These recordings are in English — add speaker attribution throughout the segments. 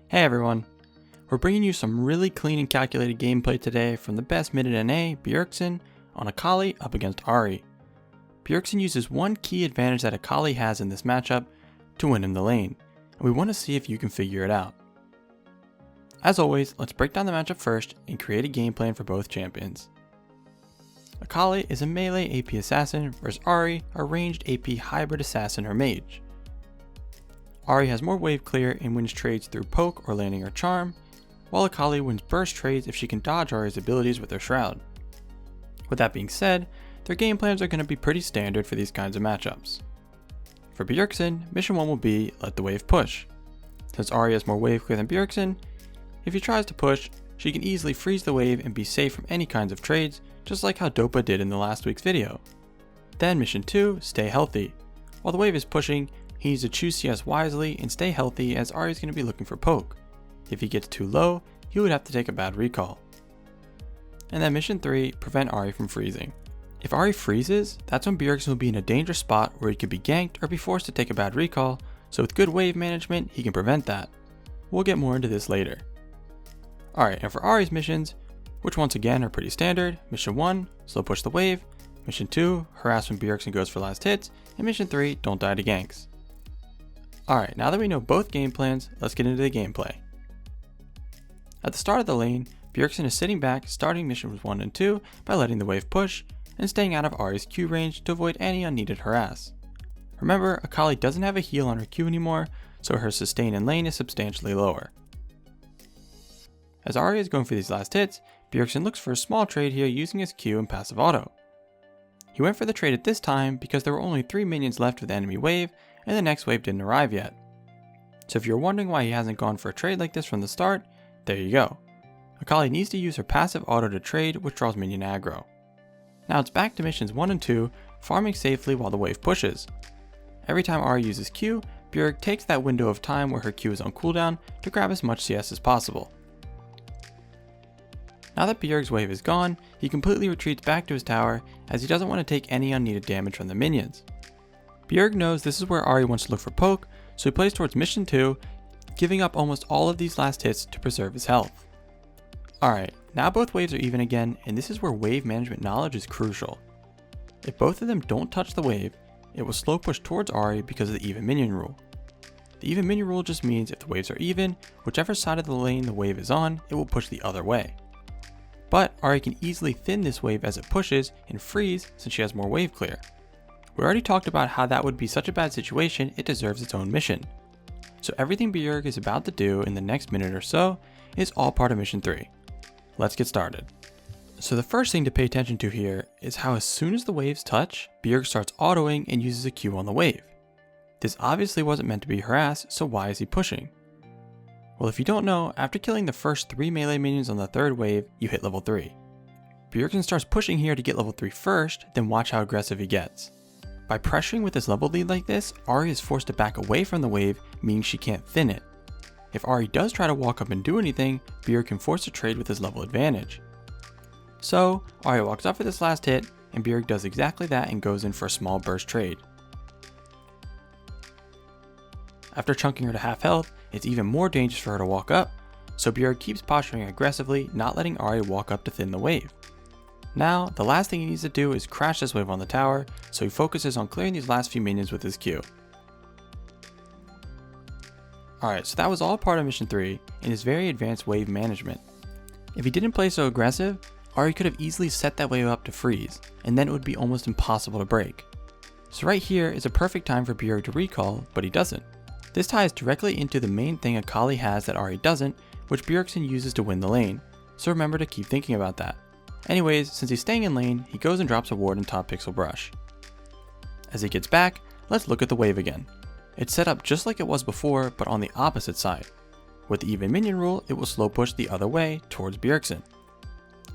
Speaker 1: Hey everyone, we're bringing you some really clean and calculated gameplay today from the best mid in NA, Bjergsen, on Akali up against Ahri. Bjergsen uses one key advantage that Akali has in this matchup to win in the lane, and we want to see if you can figure it out. As always, let's break down the matchup first and create a game plan for both champions. Akali is a melee AP assassin versus Ahri, a ranged AP hybrid assassin or mage. Ahri has more wave clear and wins trades through poke or landing her charm, while Akali wins burst trades if she can dodge Ahri's abilities with her shroud. With that being said, their game plans are going to be pretty standard for these kinds of matchups. For Bjergsen, mission 1 will be let the wave push. Since Ahri has more wave clear than Bjergsen, if he tries to push, she can easily freeze the wave and be safe from any kinds of trades, just like how Dopa did in the last week's video. Then mission 2, stay healthy. While the wave is pushing, he needs to choose CS wisely and stay healthy as Ahri is going to be looking for poke. If he gets too low, he would have to take a bad recall. And then mission 3, prevent Ahri from freezing. If Ahri freezes, that's when Bjergsen will be in a dangerous spot where he could be ganked or be forced to take a bad recall, so with good wave management, he can prevent that. We'll get more into this later. Alright, and for Ahri's missions, which once again are pretty standard, mission 1, slow push the wave, mission 2, harass when Bjergsen goes for last hits, and mission 3, don't die to ganks. Alright, now that we know both game plans, let's get into the gameplay. At the start of the lane, Bjergsen is sitting back, starting missions 1 and 2 by letting the wave push, and staying out of Ahri's Q range to avoid any unneeded harass. Remember, Akali doesn't have a heal on her Q anymore, so her sustain in lane is substantially lower. As Ahri is going for these last hits, Bjergsen looks for a small trade here using his Q and passive auto. He went for the trade at this time because there were only 3 minions left of the enemy wave, and the next wave didn't arrive yet. So if you're wondering why he hasn't gone for a trade like this from the start, there you go. Akali needs to use her passive auto to trade, which draws minion aggro. Now it's back to missions 1 and 2, farming safely while the wave pushes. Every time Ahri uses Q, Bjerg takes that window of time where her Q is on cooldown to grab as much CS as possible. Now that Bjerg's wave is gone, he completely retreats back to his tower as he doesn't want to take any unneeded damage from the minions. Bjerg knows this is where Ahri wants to look for poke, so he plays towards mission 2, giving up almost all of these last hits to preserve his health. Alright, now both waves are even again, and this is where wave management knowledge is crucial. If both of them don't touch the wave, it will slow push towards Ahri because of the even minion rule. The even minion rule just means if the waves are even, whichever side of the lane the wave is on, it will push the other way. But Ahri can easily thin this wave as it pushes and freeze since she has more wave clear. We already talked about how that would be such a bad situation it deserves its own mission. So everything Bjerg is about to do in the next minute or so is all part of mission 3. Let's get started. So the first thing to pay attention to here is how as soon as the waves touch, Bjerg starts autoing and uses a Q on the wave. This obviously wasn't meant to be harass, so why is he pushing? Well, if you don't know, after killing the first 3 melee minions on the third wave, you hit level 3. Bjergsen starts pushing here to get level 3 first, then watch how aggressive he gets. By pressuring with his level lead like this, Ahri is forced to back away from the wave, meaning she can't thin it. If Ahri does try to walk up and do anything, Bjerg can force a trade with his level advantage. So, Ahri walks up for this last hit, and Bjerg does exactly that and goes in for a small burst trade. After chunking her to half health, it's even more dangerous for her to walk up, so Bjerg keeps posturing aggressively, not letting Ahri walk up to thin the wave. Now, the last thing he needs to do is crash this wave on the tower, so he focuses on clearing these last few minions with his Q. Alright, so that was all part of mission 3, and his very advanced wave management. If he didn't play so aggressive, Ahri could have easily set that wave up to freeze, and then it would be almost impossible to break. So right here is a perfect time for Bjerg to recall, but he doesn't. This ties directly into the main thing Akali has that Ahri doesn't, which Bjergsen uses to win the lane, so remember to keep thinking about that. Anyways, since he's staying in lane, he goes and drops a ward in top pixel brush. As he gets back, let's look at the wave again. It's set up just like it was before, but on the opposite side. With the even minion rule, it will slow push the other way towards Bjergsen.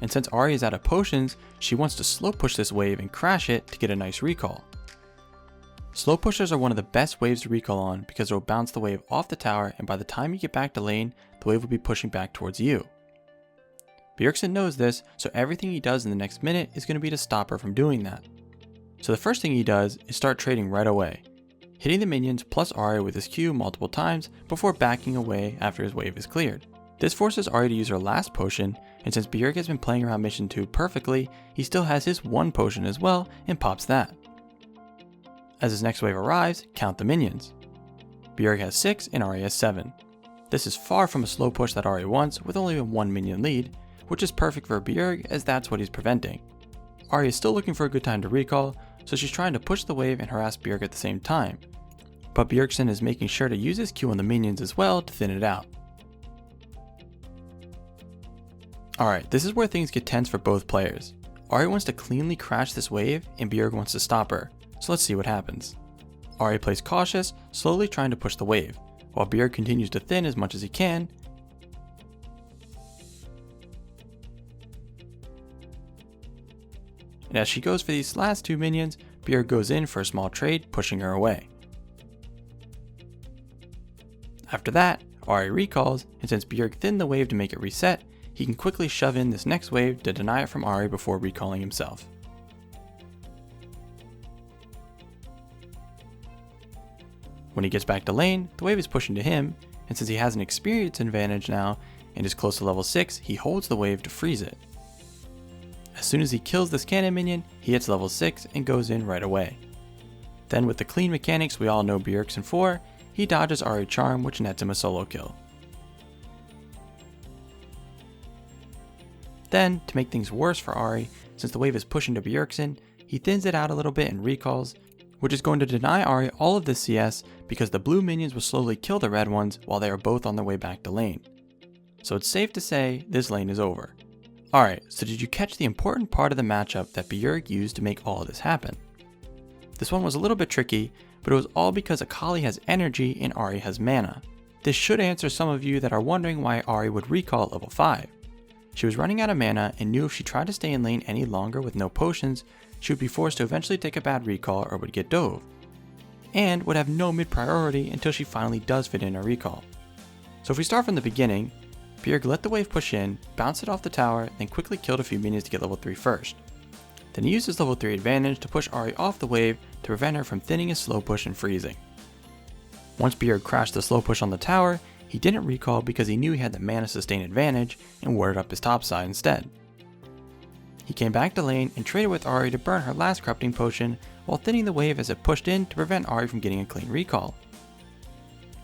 Speaker 1: And since Ahri is out of potions, she wants to slow push this wave and crash it to get a nice recall. Slow pushers are one of the best waves to recall on because it will bounce the wave off the tower, and by the time you get back to lane, the wave will be pushing back towards you. Bjergsen knows this, so everything he does in the next minute is going to be to stop her from doing that. So the first thing he does is start trading right away. hitting the minions plus Ahri with his Q multiple times before backing away after his wave is cleared. This forces Ahri to use her last potion, and since Bjerg has been playing around mission 2 perfectly, he still has his one potion as well and pops that. As his next wave arrives, count the minions. Bjerg has 6 and Ahri has 7. This is far from a slow push that Ahri wants with only a 1 minion lead, which is perfect for Bjerg as that's what he's preventing. Ahri is still looking for a good time to recall, so she's trying to push the wave and harass Bjerg at the same time. But Bjergsen is making sure to use his Q on the minions as well to thin it out. Alright, this is where things get tense for both players. Ahri wants to cleanly crash this wave and Bjerg wants to stop her, so let's see what happens. Ahri plays cautious, slowly trying to push the wave, while Bjerg continues to thin as much as he can. And as she goes for these last 2 minions, Bjerg goes in for a small trade, pushing her away. After that, Ahri recalls, and since Bjerg thinned the wave to make it reset, he can quickly shove in this next wave to deny it from Ahri before recalling himself. When he gets back to lane, the wave is pushing to him, and since he has an experience advantage now and is close to level 6, he holds the wave to freeze it. As soon as he kills this cannon minion, he hits level 6 and goes in right away. Then with the clean mechanics we all know Bjergsen for, he dodges Ahri Charm, which nets him a solo kill. Then, to make things worse for Ahri, since the wave is pushing to Bjergsen, he thins it out a little bit and recalls, which is going to deny Ahri all of this CS because the blue minions will slowly kill the red ones while they are both on their way back to lane. So it's safe to say this lane is over. Alright, so did you catch the important part of the matchup that Bjerg used to make all of this happen? This one was a little bit tricky, but it was all because Akali has energy and Ahri has mana. This should answer some of you that are wondering why Ahri would recall at level 5. She was running out of mana and knew if she tried to stay in lane any longer with no potions, she would be forced to eventually take a bad recall or would get dove, and would have no mid priority until she finally does fit in a recall. So if we start from the beginning, Bjerg let the wave push in, bounced it off the tower, then quickly killed a few minions to get level 3 first. Then he used his level 3 advantage to push Ahri off the wave to prevent her from thinning his slow push and freezing. Once Bjerg crashed the slow push on the tower, he didn't recall because he knew he had the mana sustain advantage and warded up his top side instead. He came back to lane and traded with Ahri to burn her last corrupting potion while thinning the wave as it pushed in to prevent Ahri from getting a clean recall.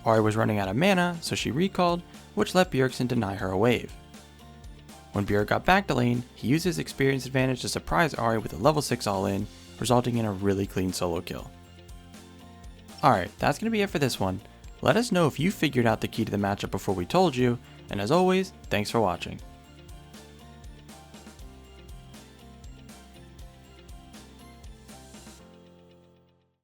Speaker 1: Ahri was running out of mana, so she recalled, which let Bjergsen deny her a wave. When Bjerg got back to lane, he used his experience advantage to surprise Ahri with a level 6 all-in, resulting in a really clean solo kill. Alright, that's going to be it for this one. Let us know if you figured out the key to the matchup before we told you, and as always, thanks for watching.